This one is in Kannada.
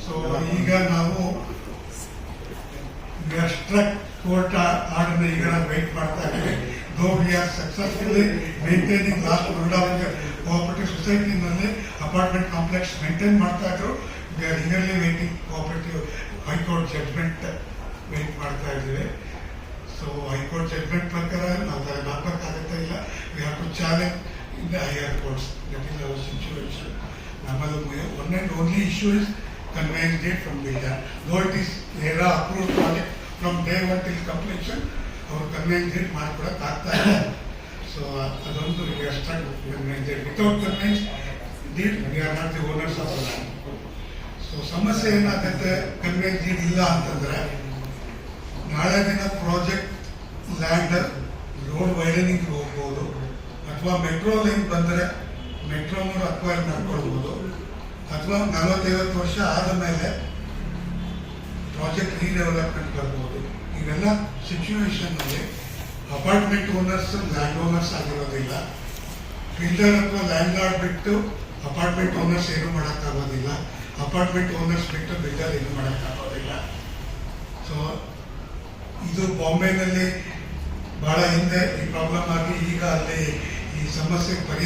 ಸೊ ಈಗ ನಾವು ಸ್ಟ್ರಕ್ ಕೋರ್ಟ್ ಆರ್ಡರ್ನ ಈಗ ನಾವು ವೇಟ್ ಮಾಡ್ತಾ ಇದ್ದೀವಿ. Though we are successfully maintaining last cooperative ಸೊಸೈಟಿನಲ್ಲಿ ಅಪಾರ್ಟ್ಮೆಂಟ್ ಕಾಂಪ್ಲೆಕ್ಸ್ ಮೇಂಟೈನ್ ಮಾಡ್ತಾ ಇದ್ರು. We are eagerly waiting cooperative high court judgement wait ಮಾಡ್ತಾ ಇದ್ದೀವಿ. ಸೊ ಹೈಕೋರ್ಟ್ ಜಡ್ಜ್ಮೆಂಟ್ ಪ್ರಕಾರ ನಾವು ಹಾಕಬೇಕಾಗತ್ತಾ ಇಲ್ಲ. We have to challenge in the higher courts. That is our situation. ನಮ್ಮದು one and only issue is conveyance date from builder. Though it is ERA approved project from day one till completion, our conveyance date ಮಾಡ್ಕೊಡಕ್ಕಾಗ್ತಾ ಇಲ್ಲ. ಸೊ ಅದೊಂದು we are stuck with conveyance date. Without conveyance date, we are not the owners of the land. So ಸಮಸ್ಯೆ ಏನಾಗುತ್ತೆ, conveyance date ಇಲ್ಲ ಅಂತಂದ್ರೆ ನಾಳೆ ದಿನ ಪ್ರಾಜೆಕ್ಟ್ ಲ್ಯಾಂಡ್ ರೋಡ್ ವೈಡನಿಂಗ್ ಹೋಗ್ಬೋದು, ಅಥವಾ ಮೆಟ್ರೋ ಲೈನ್ ಬಂದರೆ ಮೆಟ್ರೋನೂ ಅಕ್ವೈರ್ ಮಾಡ್ಕೊಳ್ಬೋದು, ಅಥವಾ 40-50 ವರ್ಷ ಆದ ಮೇಲೆ ಪ್ರಾಜೆಕ್ಟ್ ರೀಡೆವಲಪ್ಮೆಂಟ್ ಬರ್ಬೋದು. ಇವೆಲ್ಲ ಸಿಚುವೇಶನ್ನಲ್ಲಿ ಅಪಾರ್ಟ್ಮೆಂಟ್ ಓನರ್ಸ್ ಲ್ಯಾಂಡ್ ಓನರ್ಸ್ ಆಗಿರೋದಿಲ್ಲ. ಬಿಲ್ಡರ್ ಅಥವಾ ಲ್ಯಾಂಡ್ ಲಾರ್ಡ್ ಬಿಟ್ಟು ಅಪಾರ್ಟ್ಮೆಂಟ್ ಓನರ್ಸ್ ಏನು ಮಾಡೋಕ್ಕಾಗೋದಿಲ್ಲ. ಅಪಾರ್ಟ್ಮೆಂಟ್ ಓನರ್ಸ್ ಬಿಟ್ಟು ಬಿಲ್ಡರ್ ಏನು ಮಾಡೋಕ್ಕಾಗೋದಿಲ್ಲ. ಸೊ ಇದು ಬಾಂಬೆನಲ್ಲಿ ಬಹಳ ಹಿಂದೆ ಈ ಪ್ರಾಬ್ಲಮ್ ಆಗಿ ಈಗ ಅಲ್ಲಿ ಈ ಸಮಸ್ಯೆಗೆ